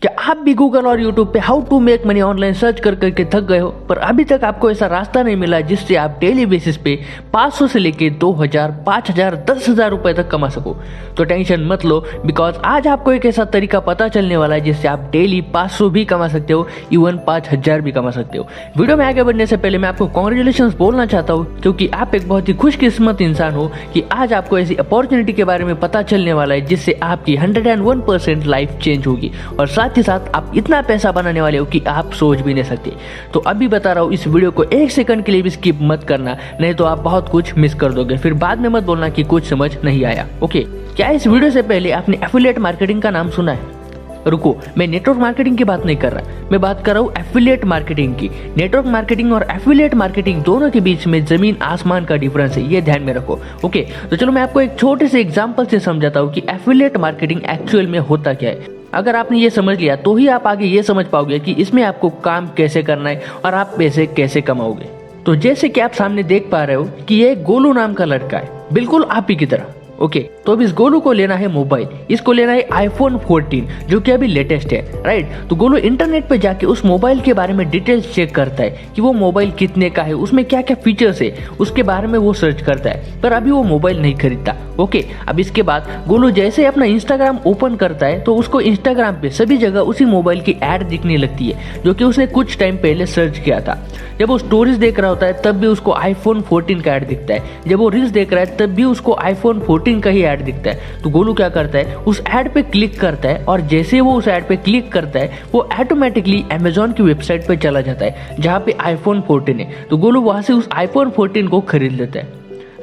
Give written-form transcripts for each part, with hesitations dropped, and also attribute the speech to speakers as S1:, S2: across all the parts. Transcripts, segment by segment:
S1: क्या आप भी गूगल और यूट्यूब पे how to make money online search कर करके थक गए हो, पर अभी तक आपको ऐसा रास्ता नहीं मिला जिससे आप डेली बेसिस पे 500 से लेके 2000, 5000, 10,000 रुपए तक कमा सको? तो टेंशन मत लो, बिकॉज आज आपको एक ऐसा तरीका पता चलने वाला है जिससे आप डेली 500 भी कमा सकते हो, इवन 5000 भी कमा सकते हो। वीडियो में आगे बढ़ने से पहले मैं आपको कॉन्ग्रेचुलेशन बोलना चाहता हूँ, क्योंकि आप एक बहुत ही खुशकिस्मत इंसान हो कि आज आपको ऐसी अपॉर्चुनिटी के बारे में पता चलने वाला है जिससे आपकी 101% लाइफ चेंज होगी और साथ ही साथ आप इतना पैसा बनाने वाले हो कि आप सोच भी नहीं सकते। तो अभी बता रहा हूँ, इस वीडियो को 1 सेकंड के लिए भी स्किप मत करना, नहीं तो आप बहुत कुछ मिस कर दोगे, फिर बाद में मत बोलना कि कुछ समझ नहीं आया। ओके, क्या इस वीडियो से पहले आपने एफिलिएट मार्केटिंग का नाम सुना है? रुको, मैं नेटवर्क मार्केटिंग की बात नहीं कर रहा, मैं बात कर रहा हूँ एफिलिएट मार्केटिंग की। नेटवर्क मार्केटिंग और एफिलिएट मार्केटिंग दोनों के बीच में जमीन आसमान का डिफरेंस है, ये ध्यान में रखो। ओके, तो चलो मैं आपको एक छोटे से एग्जांपल से समझाता हूँ कि एफिलिएट मार्केटिंग एक्चुअल में होता क्या है। अगर आपने ये समझ लिया तो ही आप आगे ये समझ पाओगे कि इसमें आपको काम कैसे करना है और आप पैसे कैसे कमाओगे। तो जैसे कि आप सामने देख पा रहे हो कि ये गोलू नाम का लड़का है, बिल्कुल आप ही की तरह। ओके, तो अब इस गोलू को लेना है मोबाइल, इसको लेना है iPhone 14 जो कि अभी लेटेस्ट है, राइट। तो गोलू इंटरनेट पे जाके उस मोबाइल के बारे में डिटेल्स चेक करता है कि वो मोबाइल कितने का है, उसमें क्या क्या फीचर्स है, उसके बारे में वो सर्च करता है, पर अभी वो मोबाइल नहीं खरीदता। ओके, अब इसके बाद गोलू जैसे अपना इंस्टाग्राम ओपन करता है तो उसको इंस्टाग्राम पे सभी जगह उसी मोबाइल की ऐड दिखने लगती है जो कि उसने कुछ टाइम पहले सर्च किया था। जब वो स्टोरीज देख रहा होता है तब भी उसको iPhone 14 का ऐड दिखता है, जब वो रील्स देख रहा है तब भी उसको iPhone 14 का ही ऐड दिखता है। तो गोलू क्या करता है, उस ऐड पे क्लिक करता है और जैसे वो उस ऐड पे क्लिक करता है वो ऑटोमेटिकली अमेजोन की वेबसाइट पे चला जाता है जहाँ पे iPhone 14 है। तो गोलू वहां से उस iPhone 14 को खरीद लेता है।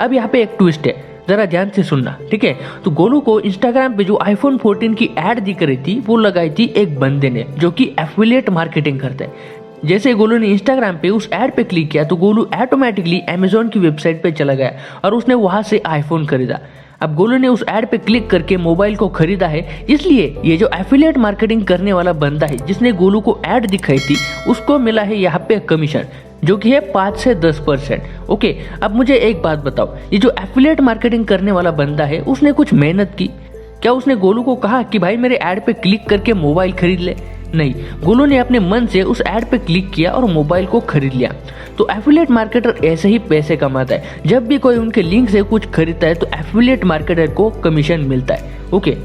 S1: अब यहाँ पे एक ट्विस्ट है, जरा ध्यान से सुनना, ठीक है। तो गोलू को इंस्टाग्राम पे जो iPhone 14 की ऐड दिख रही थी वो लगाई थी एक बंदे ने जो कि एफिलिएट मार्केटिंग करता है। जैसे गोलू ने इंस्टाग्राम पे उस ऐड पे क्लिक किया तो गोलू ऑटोमेटिकली अमेजोन की वेबसाइट पे चला गया और उसने वहां से आईफोन खरीदा। अब गोलू ने उस ऐड पे क्लिक करके मोबाइल को खरीदा है, इसलिए ये जो एफिलिएट मार्केटिंग करने वाला बंदा है जिसने गोलू को ऐड दिखाई थी उसको मिला है यहाँ पे कमीशन जो कि है 5 से 10%। ओके, अब मुझे एक बात बताओ, ये जो एफिलिएट मार्केटिंग करने वाला बंदा है उसने कुछ मेहनत की? क्या उसने गोलू को कहा कि भाई मेरे ऐड पे क्लिक करके मोबाइल खरीद ले? नहीं, गोलू ने अपने मन से उस ऐड पे क्लिक किया और मोबाइल को खरीद लिया। तो एफिलिएट मार्केटर ऐसे ही पैसे कमाता है, जब भी कोई उनके लिंक से कुछ खरीदता है तो एफिलिएट मार्केटर को कमीशन मिलता है। ओके,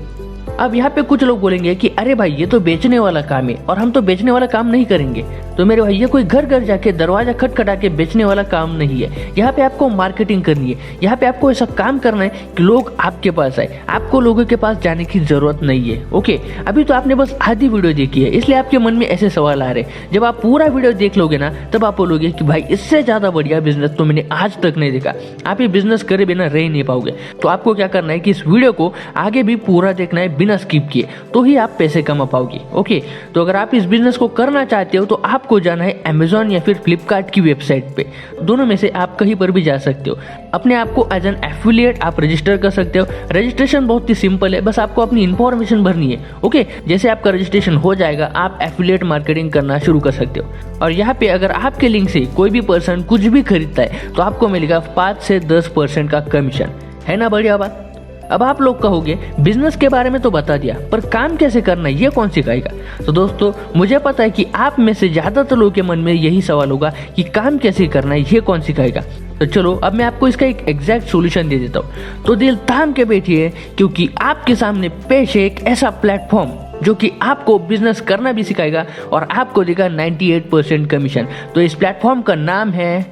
S1: अब यहाँ पे कुछ लोग बोलेंगे कि अरे भाई ये तो बेचने वाला काम है और हम तो बेचने वाला काम नहीं करेंगे। तो मेरे भाई, ये कोई घर घर जाके दरवाजा खटखटा के बेचने वाला काम नहीं है। यहाँ पे आपको मार्केटिंग करनी है, यहाँ पे आपको ऐसा काम करना है कि लोग आपके पास आए, आपको लोगों के पास जाने की जरूरत नहीं है। ओके, अभी तो आपने बस आधी वीडियो देखी है, इसलिए आपके मन में ऐसे सवाल आ रहे हैं। जब आप पूरा वीडियो देख लोगे ना तब आप बोलोगे कि भाई इससे ज्यादा बढ़िया बिजनेस तो मैंने आज तक नहीं देखा। आप ये बिजनेस करे बिना रह ही नहीं पाओगे। तो आपको क्या करना है कि इस वीडियो को आगे भी पूरा देखना है बिना स्किप किए, तो ही आप पैसे कमा पाओगे। ओके, तो अगर आप इस बिजनेस को करना चाहते हो तो आपको जाना है अमेजोन या फिर फ्लिपकार्ट की वेबसाइट पे, दोनों में से आप कहीं पर भी जा सकते हो। अपने आप को एज एन एफिलिएट आप रजिस्टर कर सकते हो। रजिस्ट्रेशन बहुत ही सिंपल है, बस आपको अपनी इंफॉर्मेशन भरनी है। ओके, जैसे आपका रजिस्ट्रेशन हो जाएगा आप एफिलिएट मार्केटिंग करना शुरू कर सकते हो। और यहाँ पे अगर आपके लिंक से कोई भी पर्सन कुछ भी खरीदता है तो आपको मिलेगा 5 से 10% का कमीशन। है ना बढ़िया बात? अब आप लोग कहोगे बिजनेस के बारे में तो बता दिया, पर काम कैसे करना है ये कौन सिखाएगा? तो दोस्तों, मुझे पता है कि आप में से ज्यादातर लोगों के मन में यही सवाल होगा कि काम कैसे करना है ये कौन सिखाएगा। तो चलो अब मैं आपको इसका एक एग्जैक्ट सॉल्यूशन दे देता हूँ। तो दिल थाम के बैठिए, क्योंकि आपके सामने पेश है एक ऐसा प्लेटफॉर्म जो कि आपको बिजनेस करना भी सिखाएगा और आपको देगा 98% कमीशन। तो इस प्लेटफॉर्म का नाम है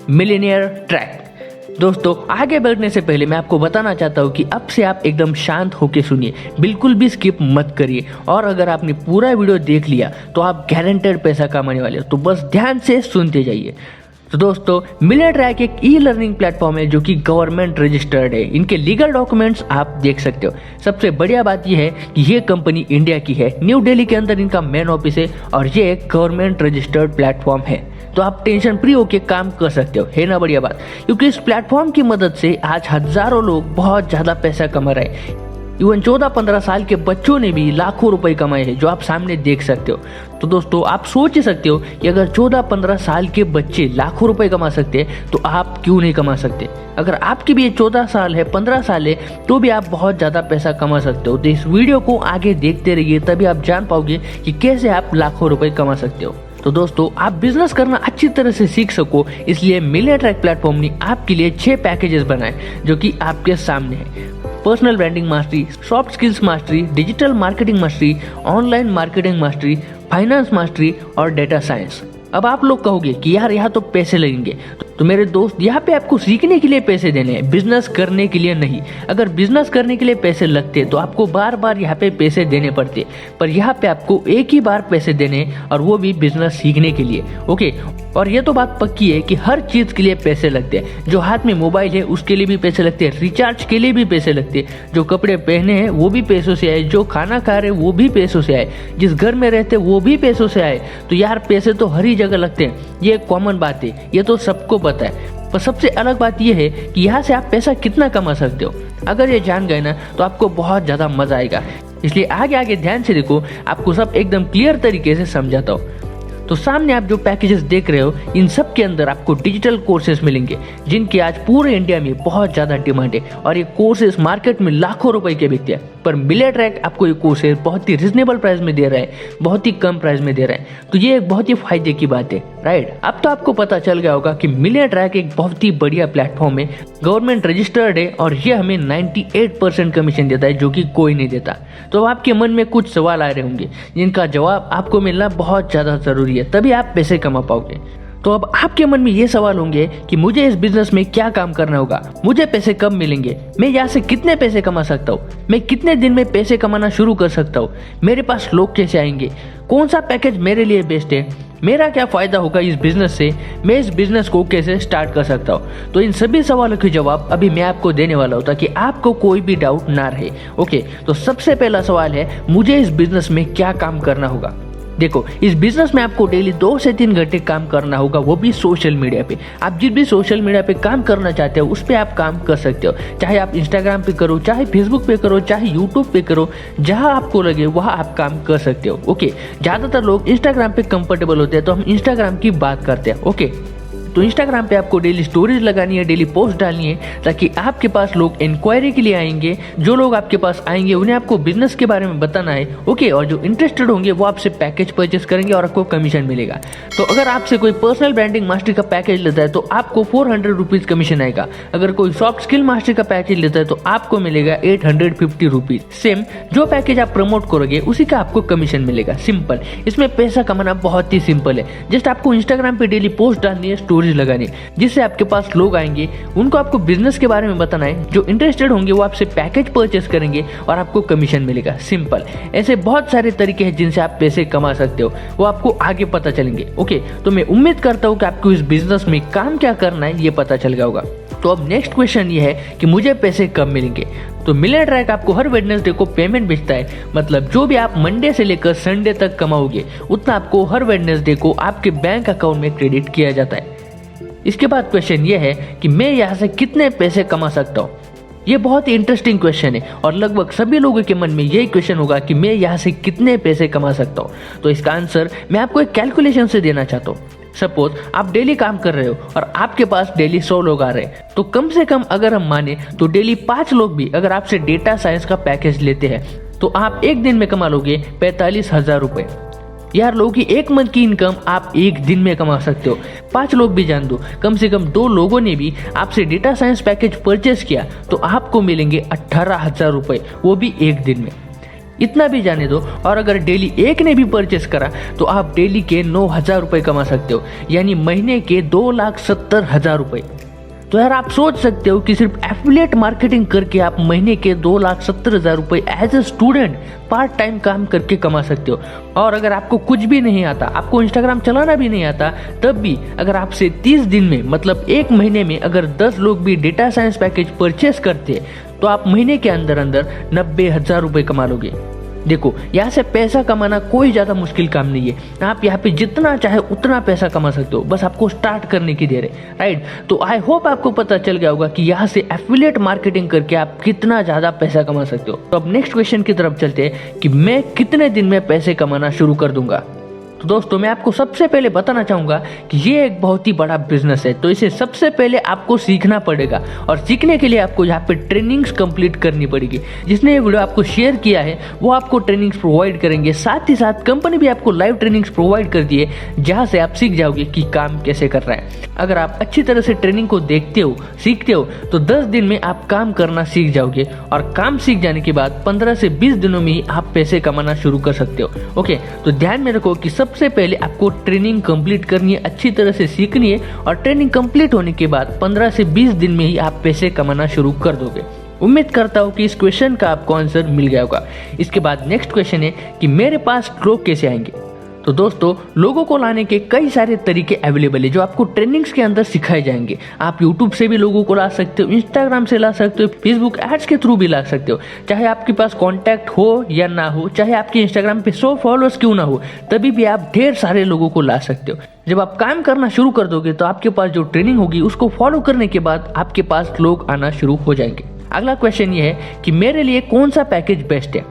S1: मिलियनेयर ट्रैक। दोस्तों, आगे बढ़ने से पहले मैं आपको बताना चाहता हूँ कि अब से आप एकदम शांत होकर सुनिए, बिल्कुल भी स्किप मत करिए। और अगर आपने पूरा वीडियो देख लिया तो आप गारंटेड पैसा कमाने वाले हो, तो बस ध्यान से सुनते जाइए। तो दोस्तों, मिलियनेयर ट्रैक एक ई लर्निंग प्लेटफॉर्म है जो कि गवर्नमेंट रजिस्टर्ड है। इनके लीगल डॉक्यूमेंट्स आप देख सकते हो। सबसे बढ़िया बात यह है कि ये कंपनी इंडिया की है, न्यू दिल्ली के अंदर इनका मेन ऑफिस है और ये एक गवर्नमेंट रजिस्टर्ड प्लेटफॉर्म है। तो आप टेंशन फ्री होकर काम कर सकते हो, है ना बढ़िया बात? क्योंकि इस प्लेटफॉर्म की मदद से आज हजारों लोग बहुत ज्यादा पैसा कमा रहे हैं। इवन 14-15 साल के बच्चों ने भी लाखों रुपए कमाए हैं, जो आप सामने देख सकते हो। तो दोस्तों आप सोच ही सकते हो कि अगर 14-15 साल के बच्चे लाखों रुपए कमा सकते हैं तो आप क्यों नहीं कमा सकते। अगर आपकी भी 14 साल है, 15 साल है, तो भी आप बहुत ज़्यादा पैसा कमा सकते हो। तो इस वीडियो को आगे देखते रहिए, तभी आप जान पाओगे कि कैसे आप लाखों रुपए कमा सकते हो। तो दोस्तों आप बिजनेस करना अच्छी तरह से सीख सको, इसलिए मिलियन ट्रैक प्लेटफॉर्म ने आपके लिए 6 पैकेजेस बनाए जो कि आपके सामने है। Personal branding mastery, soft skills mastery, digital marketing mastery, online marketing mastery, finance mastery और डेटा साइंस। अब आप लोग कहोगे कि यार यहाँ तो पैसे लगेंगे, तो मेरे दोस्त यहाँ पे आपको सीखने के लिए पैसे देने हैं, बिजनेस करने के लिए नहीं। अगर बिजनेस करने के लिए पैसे लगते तो आपको बार बार यहाँ पे पैसे देने पड़ते, पर यहाँ पे आपको एक ही बार पैसे देने, और वो भी बिजनेस सीखने के लिए। ओके, और ये तो बात पक्की है कि हर चीज के लिए पैसे लगते हैं। जो हाथ में मोबाइल है उसके लिए भी पैसे लगते हैं, रिचार्ज के लिए भी पैसे लगते हैं, जो कपड़े पहने हैं वो भी पैसों से आए, जो खाना खा रहे वो भी पैसों से आए, जिस घर में रहते वो भी पैसों से आए। तो यार पैसे तो हर ही जगह लगते हैं, ये एक कॉमन बात है, ये तो सबको पता है। पर सबसे अलग बात यह है कि यहाँ से आप पैसा कितना कमा सकते हो। अगर ये जान गए ना तो आपको बहुत ज्यादा मजा आएगा, इसलिए आगे आगे ध्यान से देखो, आपको सब एकदम क्लियर तरीके से समझाता हूँ। तो सामने आप जो पैकेजेस देख रहे हो, इन सब के अंदर आपको डिजिटल कोर्सेज मिलेंगे, जिनकी आज पूरे इंडिया में बहुत ज्यादा डिमांड है, और ये कोर्सेज मार्केट में लाखों रुपए के बिकते हैं। पर मिलियन ट्रैक आपको ये कोर्सेज बहुत ही रिजनेबल प्राइस में दे रहा है, बहुत ही कम प्राइस में दे रहा है। तो ये एक बहुत ही फायदे की बात है, राइट। अब तो आपको पता चल गया होगा कि मिलियन ट्रैक एक बहुत ही बढ़िया प्लेटफॉर्म है, गवर्नमेंट रजिस्टर्ड है, और ये हमें 98% कमीशन देता है, जो कि कोई नहीं देता। तो आपके मन में कुछ सवाल आ रहे होंगे जिनका जवाब आपको मिलना बहुत ज्यादा जरूरी है, तभी आप पैसे कमा पाओगे। तो अब आपके मन में ये सवाल होंगे कि मुझे इस बिजनेस में क्या काम करना होगा, मुझे पैसे कब मिलेंगे, मैं यहाँ से कितने पैसे कमा सकता हूँ, मैं कितने दिन में पैसे कमाना शुरू कर सकता हूँ, मेरे पास लोग कैसे आएंगे, कौन सा पैकेज मेरे लिए बेस्ट है, मेरा क्या फायदा होगा इस बिजनेस से, मैं इस बिजनेस को कैसे स्टार्ट कर सकता हूँ। तो इन सभी सवालों के जवाब अभी मैं आपको देने वाला हूँ, ताकि आपको कोई भी डाउट ना रहे। ओके, तो सबसे पहला सवाल है, मुझे इस बिजनेस में क्या काम करना होगा। देखो, इस बिजनेस में आपको डेली 2 से 3 घंटे काम करना होगा, वो भी सोशल मीडिया पे। आप जिस भी सोशल मीडिया पे काम करना चाहते हो उस पे आप काम कर सकते हो, चाहे आप इंस्टाग्राम पे करो, चाहे फेसबुक पे करो, चाहे यूट्यूब पे करो, जहां आपको लगे वहां आप काम कर सकते हो। ओके, ज्यादातर लोग इंस्टाग्राम पे कंफर्टेबल होते हैं, तो हम इंस्टाग्राम की बात करते हैं। ओके, तो इंस्टाग्राम पे आपको डेली स्टोरीज लगानी है, डेली पोस्ट डालनी है, ताकि आपके पास लोग इंक्वायरी के लिए आएंगे। जो लोग आपके पास आएंगे उन्हें आपको बिजनेस के बारे में बताना है। ओके, और जो इंटरेस्टेड होंगे वो आपसे पैकेज परचेस करेंगे और आपको कमीशन मिलेगा। तो अगर आपसे कोई पर्सनल ब्रांडिंग मास्टरी का पैकेज लेता है तो आपको 400 रुपीज कमीशन आएगा। अगर कोई सॉफ्ट स्किल मास्टरी का पैकेज लेता है तो आपको मिलेगा 850 रुपीज। सेम जो पैकेज आप प्रमोट करोगे उसी का आपको कमीशन मिलेगा। सिंपल, इसमें पैसा कमाना बहुत ही सिंपल है। जस्ट आपको इंस्टाग्राम पे डेली पोस्ट डालनी है, स्टोरी लगानी, जिससे आपके पास लोग आएंगे, उनको आपको बिजनेस के बारे में बताना है, जो इंटरेस्टेड होंगे वो आपसे पैकेज परचेस करेंगे और आपको कमीशन मिलेगा। सिंपल, ऐसे बहुत सारे तरीके हैं जिनसे आप पैसे कमा सकते हो, वो आपको आगे पता चलेंगे। ओके, तो मैं उम्मीद करता हूँ कि आपको इस बिजनेस में काम क्या करना है ये पता चल गया होगा। तो अब नेक्स्ट क्वेश्चन ये है कि मुझे पैसे कब मिलेंगे। तो मिलियन ट्रैक आपको हर वेडनेसडे को पेमेंट भेजता है, मतलब जो भी आप मंडे से लेकर संडे तक कमाओगे उतना आपको हर वेडनेसडे को आपके बैंक अकाउंट में क्रेडिट किया जाता है। इसके बाद क्वेश्चन ये है कि मैं यहाँ से कितने पैसे कमा सकता हूँ। ये बहुत ही इंटरेस्टिंग क्वेश्चन है, और लगभग सभी लोगों के मन में यही क्वेश्चन होगा कि मैं यहाँ से कितने पैसे कमा सकता हूँ। तो इसका आंसर मैं आपको एक कैलकुलेशन से देना चाहता हूँ। सपोज आप डेली काम कर रहे हो और आपके पास डेली 100 लोग आ रहे हैं, तो कम से कम अगर हम माने तो डेली 5 लोग भी अगर आपसे डेटा साइंस का पैकेज लेते हैं तो आप एक दिन में कमा लोगे 45,000 रुपए। यार, लोगों की एक मंथ की इनकम आप एक दिन में कमा सकते हो। 5 लोग भी जान दो, कम से कम 2 लोगों ने भी आपसे डेटा साइंस पैकेज परचेस किया तो आपको मिलेंगे 18,000 रुपए, वो भी एक दिन में। इतना भी जाने दो, और अगर डेली एक ने भी परचेस करा तो आप डेली के 9,000 रुपए कमा सकते हो, यानी महीने के 2,70,000 रुपए। तो यार आप सोच सकते हो कि सिर्फ एफिलिएट मार्केटिंग करके आप महीने के 2,70,000 रुपए as a student part time काम करके कमा सकते हो। और अगर आपको कुछ भी नहीं आता, आपको इंस्टाग्राम चलाना भी नहीं आता, तब भी अगर आपसे 30 दिन में मतलब एक महीने में अगर 10 लोग भी डेटा साइंस पैकेज परचेस करते तो आप महीने के अंदर अंदर 90,000 रुपए कमा लोगे। देखो, यहाँ से पैसा कमाना कोई ज़्यादा मुश्किल काम नहीं है। आप यहाँ पे जितना चाहे उतना पैसा कमा सकते हो, बस आपको स्टार्ट करने की देर है, राइट। तो आई होप आपको पता चल गया होगा कि यहाँ से एफिलिएट मार्केटिंग करके आप कितना ज़्यादा पैसा कमा सकते हो। तो अब नेक्स्ट क्वेश्चन की तरफ चलते हैं कि मैं कितने दिन में पैसे कमाना शुरू कर दूंगा। तो दोस्तों, मैं आपको सबसे पहले बताना चाहूँगा कि ये एक बहुत ही बड़ा बिजनेस है, तो इसे सबसे पहले आपको सीखना पड़ेगा और सीखने के लिए आपको यहाँ पे ट्रेनिंग्स कंप्लीट करनी पड़ेगी। जिसने ये वीडियो आपको शेयर किया है वो आपको ट्रेनिंग्स प्रोवाइड करेंगे, साथ ही साथ कंपनी भी आपको लाइव ट्रेनिंग्स प्रोवाइड कर दी है जहाँ से आप सीख जाओगे कि काम कैसे कर रहा है। अगर आप अच्छी तरह से ट्रेनिंग को देखते हो, सीखते हो, तो 10 दिन में आप काम करना सीख जाओगे और काम सीख जाने के बाद 15 से 20 दिनों में ही आप पैसे कमाना शुरू कर सकते हो। ओके, तो ध्यान में रखो कि सबसे पहले आपको ट्रेनिंग कंप्लीट करनी है, अच्छी तरह से सीखनी है और ट्रेनिंग कंप्लीट होने के बाद 15 से 20 दिन में ही आप पैसे कमाना शुरू कर दोगे। उम्मीद करता हूँ कि इस क्वेश्चन का आपको आंसर मिल गया होगा। इसके बाद नेक्स्ट क्वेश्चन है कि मेरे पास लोग कैसे आएंगे। तो दोस्तों, लोगों को लाने के कई सारे तरीके अवेलेबल है जो आपको ट्रेनिंग्स के अंदर सिखाए जाएंगे। आप यूट्यूब से भी लोगों को ला सकते हो, इंस्टाग्राम से ला सकते हो, फेसबुक एड्स के थ्रू भी ला सकते हो। चाहे आपके पास कॉन्टैक्ट हो या ना हो, चाहे आपके इंस्टाग्राम पे 100 फॉलोअर्स क्यों ना हो, तभी भी आप ढेर सारे लोगों को ला सकते हो। जब आप काम करना शुरू कर दोगे तो आपके पास जो ट्रेनिंग होगी उसको फॉलो करने के बाद आपके पास लोग आना शुरू हो जाएंगे। अगला क्वेश्चन ये है कि मेरे लिए कौन सा पैकेज बेस्ट है।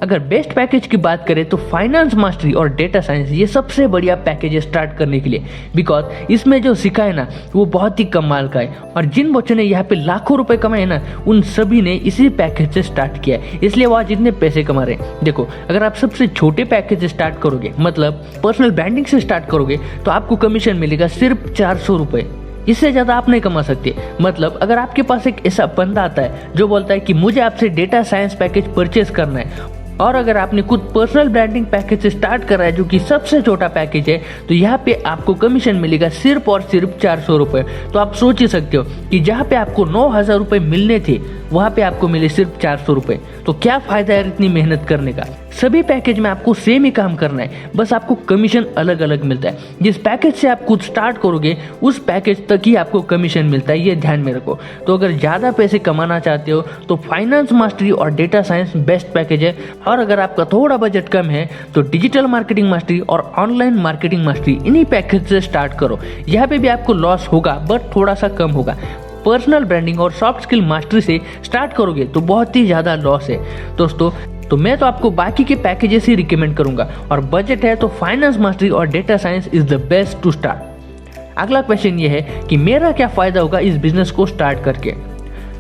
S1: अगर बेस्ट पैकेज की बात करें तो फाइनेंस मास्टरी और डेटा साइंस ये सबसे बढ़िया पैकेज है स्टार्ट करने के लिए, बिकॉज इसमें जो सिखा है ना वो बहुत ही कमाल का है और जिन बच्चों ने यहाँ पे लाखों रुपए कमाए ना उन सभी ने इसी पैकेज से स्टार्ट किया है, इसलिए वो आज इतने पैसे कमा रहे हैं। देखो, अगर आप सबसे छोटे पैकेज से स्टार्ट करोगे, मतलब पर्सनल ब्रांडिंग से स्टार्ट करोगे, तो आपको कमीशन मिलेगा सिर्फ 400 रुपये। इससे ज़्यादा आप नहीं कमा सकते। मतलब अगर आपके पास एक ऐसा बंदा आता है जो बोलता है कि मुझे आपसे डेटा साइंस पैकेज परचेस करना है, और अगर आपने खुद पर्सनल ब्रांडिंग पैकेज से स्टार्ट कर रहा है जो कि सबसे छोटा पैकेज है, तो यहाँ पे आपको कमीशन मिलेगा सिर्फ और सिर्फ 400 रुपये। तो आप सोच ही सकते हो कि जहाँ पे आपको 9,000 रुपये मिलने थे वहाँ पे आपको मिले सिर्फ 400 रुपये। तो क्या फायदा है इतनी मेहनत करने का। सभी पैकेज में आपको सेम ही काम करना है, बस आपको कमीशन अलग अलग मिलता है। जिस पैकेज से आप खुद स्टार्ट करोगे उस पैकेज तक ही आपको कमीशन मिलता है, ये ध्यान में रखो। तो अगर ज़्यादा पैसे कमाना चाहते हो तो फाइनेंस मास्टरी और डेटा साइंस बेस्ट पैकेज है, और अगर आपका थोड़ा बजट कम है तो डिजिटल मार्केटिंग मास्टरी और ऑनलाइन मार्केटिंग मास्टरी इन्हीं पैकेज से स्टार्ट करो। यहाँ पे भी आपको लॉस होगा बट थोड़ा सा कम होगा। पर्सनल ब्रांडिंग और सॉफ्ट स्किल मास्टरी से स्टार्ट करोगे तो बहुत ही ज़्यादा लॉस है दोस्तों। तो मैं तो आपको बाकी के पैकेजेस ही रिकमेंड करूंगा, और बजट है तो फाइनेंस मास्टरी और data science is the best to start. अगला क्वेश्चन ये है कि मेरा क्या फ़ायदा होगा इस बिजनेस को स्टार्ट करके।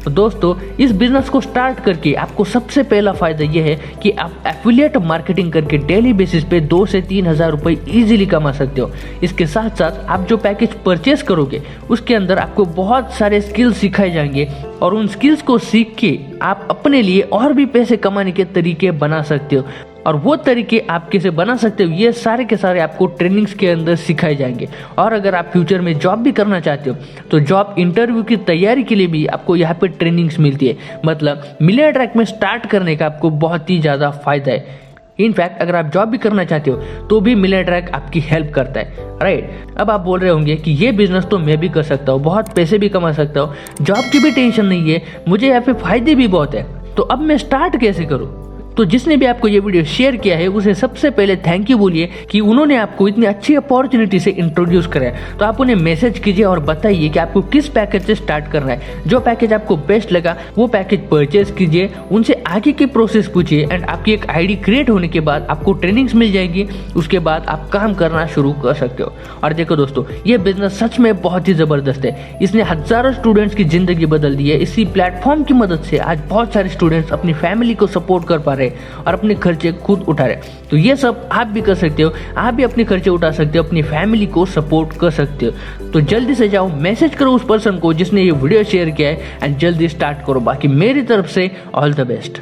S1: तो दोस्तों, इस बिजनेस को स्टार्ट करके आपको सबसे पहला फायदा यह है कि आप एफिलिएट मार्केटिंग करके डेली बेसिस पे 2 से 3 हज़ार रुपये ईजिली कमा सकते हो। इसके साथ साथ आप जो पैकेज परचेस करोगे उसके अंदर आपको बहुत सारे स्किल्स सिखाए जाएंगे, और उन स्किल्स को सीख के आप अपने लिए और भी पैसे कमाने के तरीके बना सकते हो। और वो तरीके आप कैसे बना सकते हो ये सारे के सारे आपको ट्रेनिंग्स के अंदर सिखाए जाएंगे। और अगर आप फ्यूचर में जॉब भी करना चाहते हो तो जॉब इंटरव्यू की तैयारी के लिए भी आपको यहाँ पे ट्रेनिंग्स मिलती है। मतलब मिलियनेयर ट्रैक में स्टार्ट करने का आपको बहुत ही ज़्यादा फायदा है। इनफैक्ट अगर आप जॉब भी करना चाहते हो तो भी मिलियनेयर ट्रैक आपकी हेल्प करता है, राइट। अब आप बोल रहे होंगे कि ये बिजनेस तो मैं भी कर सकता हूँ, बहुत पैसे भी कमा सकता हूँ, जॉब की भी टेंशन नहीं है, मुझे यहाँ पे फायदे भी बहुत है, तो अब मैं स्टार्ट कैसे करूँ। तो जिसने भी आपको ये वीडियो शेयर किया है उसे सबसे पहले थैंक यू बोलिए कि उन्होंने आपको इतनी अच्छी अपॉर्चुनिटी से इंट्रोड्यूस कराया। तो आप उन्हें मैसेज कीजिए और बताइए कि आपको किस पैकेज से स्टार्ट करना है। जो पैकेज आपको बेस्ट लगा वो पैकेज परचेज कीजिए, उनसे आगे की प्रोसेस पूछिए, एंड आपकी एक आईडी क्रिएट होने के बाद आपको ट्रेनिंग्स मिल जाएगी। उसके बाद आप काम करना शुरू कर सकते हो। और देखो दोस्तों, ये बिजनेस सच में बहुत ही ज़बरदस्त है। इसने हज़ारों स्टूडेंट्स की ज़िंदगी बदल दी है। इसी प्लेटफॉर्म की मदद से आज बहुत सारे स्टूडेंट्स अपनी फैमिली को सपोर्ट कर पा रहे और अपने खर्चे खुद उठा रहे। तो ये सब आप भी कर सकते हो, आप भी अपने खर्चे उठा सकते हो, अपनी फैमिली को सपोर्ट कर सकते हो। तो जल्दी से जाओ, मैसेज करो उस पर्सन को जिसने ये वीडियो शेयर किया है, एंड जल्दी स्टार्ट करो। बाकी मेरी तरफ से ऑल द बेस्ट।